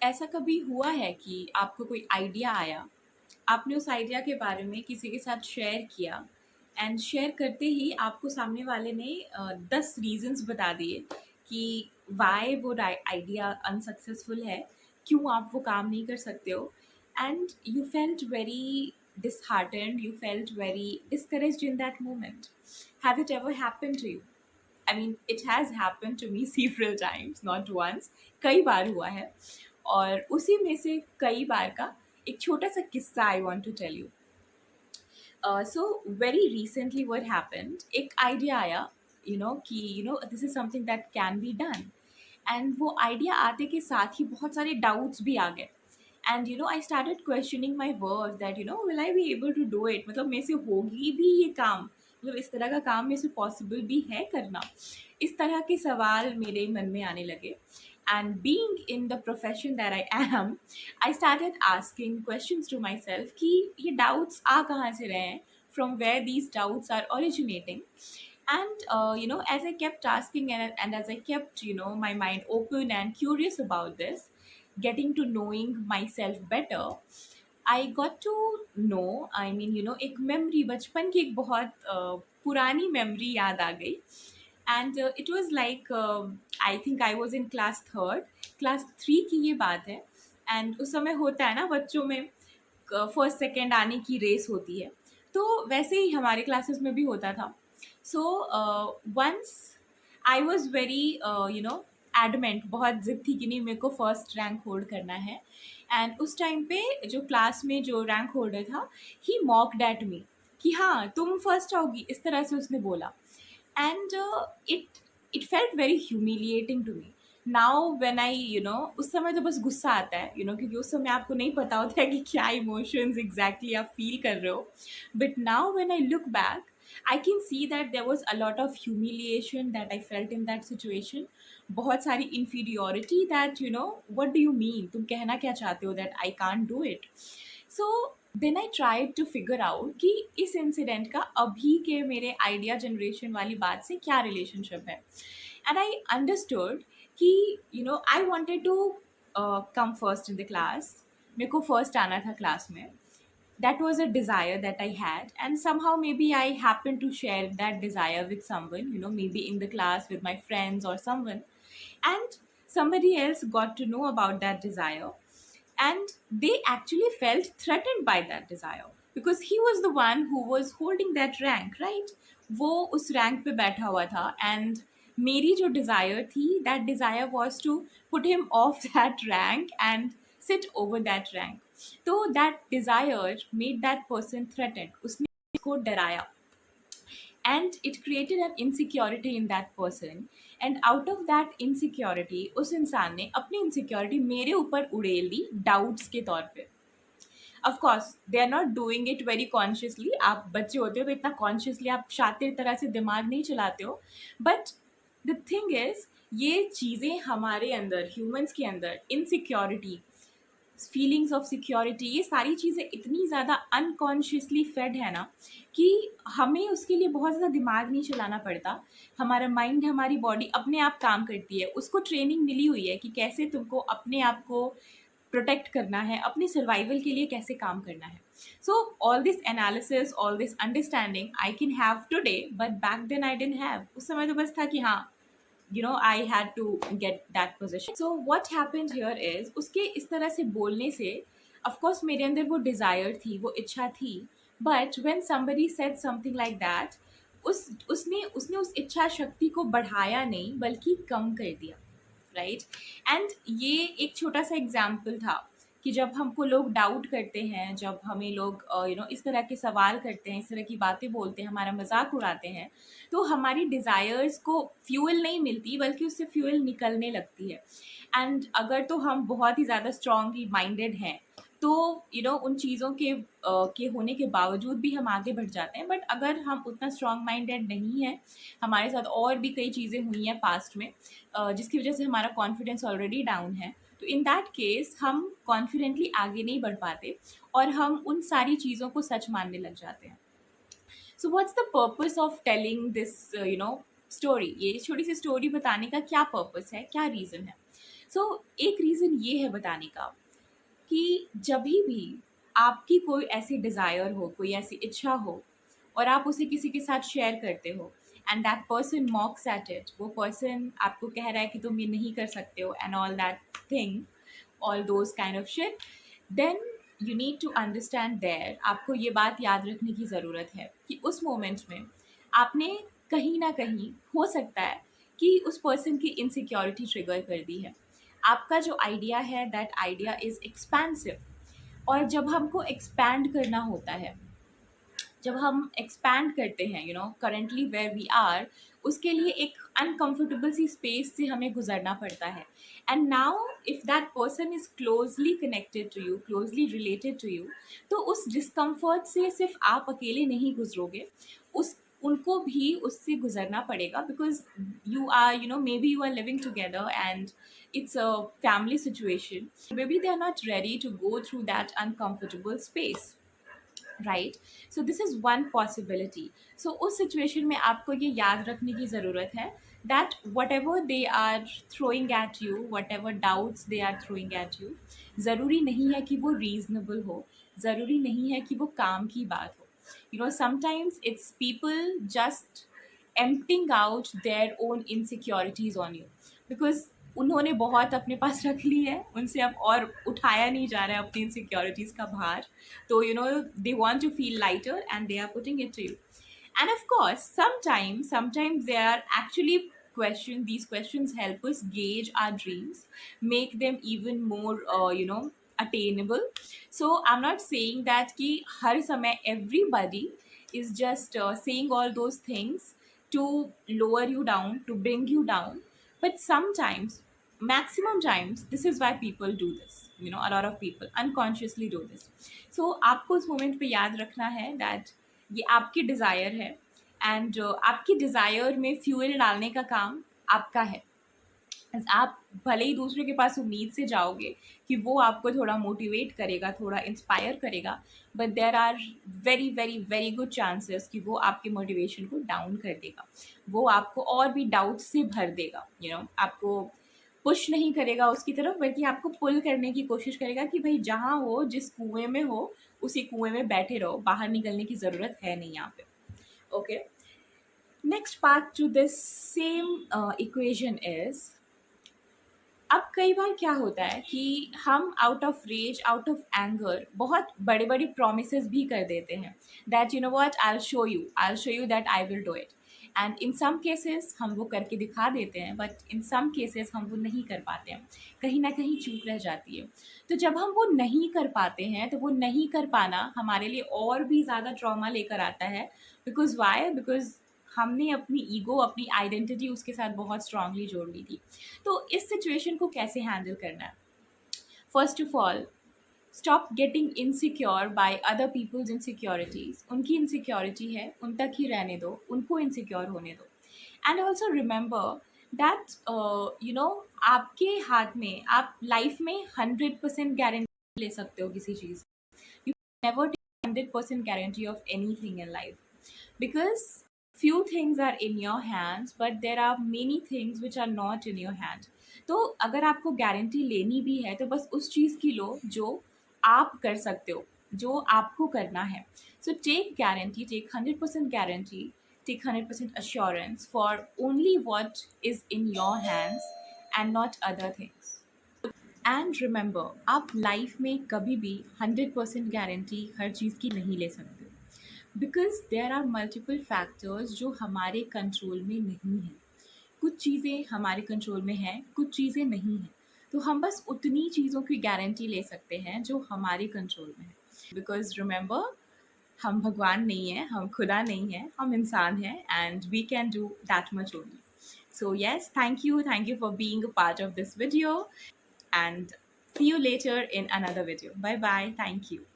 ऐसा कभी हुआ है कि आपको कोई आइडिया आया, आपने उस आइडिया के बारे में किसी के साथ शेयर किया एंड शेयर करते ही आपको सामने वाले ने 10 रीजंस बता दिए कि वाई वो आइडिया अनसक्सेसफुल है, क्यों आप वो काम नहीं कर सकते हो, and you felt very disheartened, you felt very discouraged in that moment. Has it ever happened to you? I mean, it has happened to me several times, not once. कई बार हुआ है और उसी में से कई बार का एक छोटा सा किस्सा I want to tell you. So very recently what happened, एक आइडिया आया कि this is something that can be done. And वो आइडिया आते के साथ ही बहुत सारे डाउट्स भी आ गए. And I started questioning my work that will I be able to do it, मतलब मेरे से होगी भी ये काम, मतलब इस तरह का काम मेरे से पॉसिबल भी है करना. इस तरह के सवाल मेरे मन में आने लगे. And being in the profession that I am, I started asking questions to myself कि ये doubts आ कहाँ से रहे हैं, from where these doubts are originating. And as I kept asking and as I kept my mind open and curious about this, getting to knowing myself better, I got to know, I mean एक memory, बचपन की एक बहुत पुरानी memory याद आ गई. And it was like, I think I was in class third, class three की ये बात है. एंड उस समय होता है ना बच्चों में, फर्स्ट सेकेंड आने की रेस होती है, तो वैसे ही हमारे क्लासेस में भी होता था. So once I was very adamant, बहुत जिद थी कि नहीं मेरे को फर्स्ट रैंक होल्ड करना है. एंड उस टाइम पे जो क्लास में जो रैंक होल्डर था, ही मॉक्ड एट मी कि हाँ तुम फर्स्ट आओगी, इस तरह से उसने बोला. And it felt very humiliating to me. Now when I उस समय तो बस गुस्सा आता है क्योंकि उस समय आपको नहीं पता होता है कि क्या इमोशंस एग्जैक्टली आप फील कर रहे हो. But now when I look back, I can see that there was a lot of humiliation that I felt in that situation. बहुत सारी inferiority that what do you mean, तुम कहना क्या चाहते हो that I can't do it. So then I tried to figure out कि इस incident का अभी के मेरे आइडिया जनरेशन वाली बात से क्या रिलेशनशिप है. एंड आई अंडरस्टूड कि I wanted to come first in the class. मेरे को फर्स्ट आना था क्लास में. That was a desire that I had, and somehow maybe I happened to share that desire with someone, maybe in the class with my friends or someone, and somebody else got to know about that desire, and they actually felt threatened by that desire because he was the one who was holding that rank, right? वो उस rank पे बैठा हुआ था, and मेरी जो desire थी, that desire was to put him off that rank and sit over that rank. तो that desire made that person threatened, उसने उसको डराया, and it created an insecurity in that person. And out of that insecurity, उस इंसान ने अपनी insecurity मेरे ऊपर उड़ेल दी डाउट्स के तौर पे. Of course they are not doing it very consciously, आप बच्चे होते हो तो इतना कॉन्शियसली आप शातिर तरह से दिमाग नहीं चलाते हो. बट द थिंग इज, ये चीज़ें हमारे अंदर, ह्यूमंस के अंदर, इनसिक्योरिटी, फीलिंग्स ऑफ सिक्योरिटी, ये सारी चीज़ें इतनी ज़्यादा अनकॉन्शियसली फेड है ना कि हमें उसके लिए बहुत ज़्यादा दिमाग नहीं चलाना पड़ता. हमारा माइंड, हमारी बॉडी अपने आप काम करती है. उसको ट्रेनिंग मिली हुई है कि कैसे तुमको अपने आप को प्रोटेक्ट करना है, अपने सर्वाइवल के लिए कैसे काम करना है. So all this analysis, all this understanding I can have today, but back then I didn't have. उस समय तो बस था कि हाँ I had to get that position. So what happened here is, उसके इस तरह से बोलने से of course मेरे अंदर वो desire थी, वो इच्छा थी. But when somebody said something like that, उसने उसने उस इच्छा शक्ति को बढ़ाया नहीं बल्कि कम कर दिया, राइट. एंड ये एक छोटा सा एग्जाम्पल था कि जब हमको लोग डाउट करते हैं, जब हमें लोग इस तरह के सवाल करते हैं, इस तरह की बातें बोलते हैं, हमारा मजाक उड़ाते हैं, तो हमारी डिज़ायर्स को फ्यूल नहीं मिलती बल्कि उससे फ्यूल निकलने लगती है. एंड अगर तो हम बहुत ही ज़्यादा स्ट्रांगली माइंडेड हैं तो उन चीज़ों के होने के बावजूद भी हम आगे बढ़ जाते हैं. बट अगर हम उतना स्ट्रांग माइंडेड नहीं है, हमारे साथ और भी कई चीज़ें हुई हैं पास्ट में जिसकी वजह से हमारा कॉन्फिडेंस ऑलरेडी डाउन है, तो इन दैट केस हम कॉन्फिडेंटली आगे नहीं बढ़ पाते और हम उन सारी चीज़ों को सच मानने लग जाते हैं. So what's the purpose of telling this story? ये छोटी सी स्टोरी बताने का क्या पर्पस है, क्या रीज़न है? एक रीज़न ये है बताने का कि जभी भी आपकी कोई ऐसी डिज़ायर हो, कोई ऐसी इच्छा हो और आप उसे किसी के साथ शेयर करते हो and that person मॉक्स at it, वो पर्सन आपको कह रहा है कि तुम ये नहीं कर सकते हो and all that thing, all those kind of shit, then you need to understand there, आपको ये बात याद रखने की ज़रूरत है कि उस मोमेंट में आपने कहीं ना कहीं, हो सकता है कि उस पर्सन की इनसिक्योरिटी ट्रिगर कर दी है। आपका जो आइडिया है दैट आइडिया इज़ एक्सपेंसिव, और जब हमको एक्सपैंड करना होता है, जब हम एक्सपैंड करते हैं करंटली वेयर वी आर, उसके लिए एक अनकंफर्टेबल सी स्पेस से हमें गुजरना पड़ता है। And now if that person is closely connected to you, closely related to you, तो उस डिस्कम्फर्ट से सिर्फ आप अकेले नहीं गुजरोगे, उस उनको भी उससे गुजरना पड़ेगा, because you are maybe you are living together and it's a family situation. Maybe they are not ready to go through that uncomfortable space, right? So this is one possibility. So उस situation में आपको ये याद रखने की ज़रूरत है that whatever they are throwing at you, whatever doubts they are throwing at you, ज़रूरी नहीं है कि वो reasonable हो, ज़रूरी नहीं है कि वो काम की बात हो. Sometimes it's people just emptying out their own insecurities on you, because उन्होंने बहुत अपने पास रख ली है, उनसे अब और उठाया नहीं जा रहा है अपनी इनसिक्योरिटीज़ का भार, तो they want to feel lighter and they are putting it to you. And of course, sometimes they are actually these questions help us gauge our dreams, make them even more attainable. So I'm not saying that ki har samay everybody is just saying all those things to lower you down, to bring you down, but sometimes, maximum times, this is why people do this. A lot of people unconsciously do this. So आपको उस moment पे याद रखना है that ये आपकी desire है and आपकी डिज़ायर में फ्यूल डालने का काम आपका है. आप भले ही दूसरे के पास उम्मीद से जाओगे कि वो आपको थोड़ा मोटिवेट करेगा, थोड़ा इंस्पायर करेगा, but there are very very very good chances कि वो आपके मोटिवेशन को डाउन कर देगा, वो आपको और भी डाउट से भर देगा. आपको पुश नहीं करेगा उसकी तरफ, बल्कि आपको पुल करने की कोशिश करेगा कि भाई जहाँ हो, जिस कुएं में हो, उसी कुएं में बैठे रहो, बाहर निकलने की ज़रूरत है नहीं यहाँ पे. Okay, next part to this same equation is, अब कई बार क्या होता है कि हम out of rage, out of anger बहुत बड़े बड़े प्रोमिसेस भी कर देते हैं that what, I will show you that I will do it. And in some cases हम वो करके दिखा देते हैं, बट इन सम केसेस हम वो नहीं कर पाते हैं, कहीं ना कहीं चूक रह जाती है. तो जब हम वो नहीं कर पाते हैं, तो वो नहीं कर पाना हमारे लिए और भी ज़्यादा ट्रॉमा लेकर आता है. Because why? बिकॉज हमने अपनी ईगो, अपनी आइडेंटिटी उसके साथ बहुत स्ट्रांगली जोड़ ली थी. तो इस सिचुएशन को कैसे हैंडल करना है? First of all, stop getting insecure by other people's insecurities. उनकी इनसिक्योरिटी है, उन तक ही रहने दो, उनको इनसिक्योर होने दो. एंड ऑल्सो रिमेंबर दैट आपके हाथ में, आप लाइफ में 100% गारंटी ले सकते हो किसी चीज़. You never take 100% guarantee of anything in life, because few things are in your hands but there are many things which are not in your hand. तो अगर आपको गारंटी लेनी भी है तो बस उस चीज़ की लो जो आप कर सकते हो, जो आपको करना है. So take guarantee, take 100% guarantee, take 100% assurance for only what is in your hands and not other things. And remember, आप लाइफ में कभी भी 100% गारंटी हर चीज़ की नहीं ले सकते, because there are multiple factors जो हमारे कंट्रोल में नहीं हैं. कुछ चीज़ें हमारे कंट्रोल में हैं, कुछ चीज़ें नहीं हैं. तो हम बस उतनी चीज़ों की गारंटी ले सकते हैं जो हमारे कंट्रोल में है. बिकॉज रिमेंबर, हम भगवान नहीं हैं, हम खुदा नहीं हैं, हम इंसान हैं, and we can do that much only. So yes, thank you for being a part of this video, and see you later in another video. Bye bye. Thank you.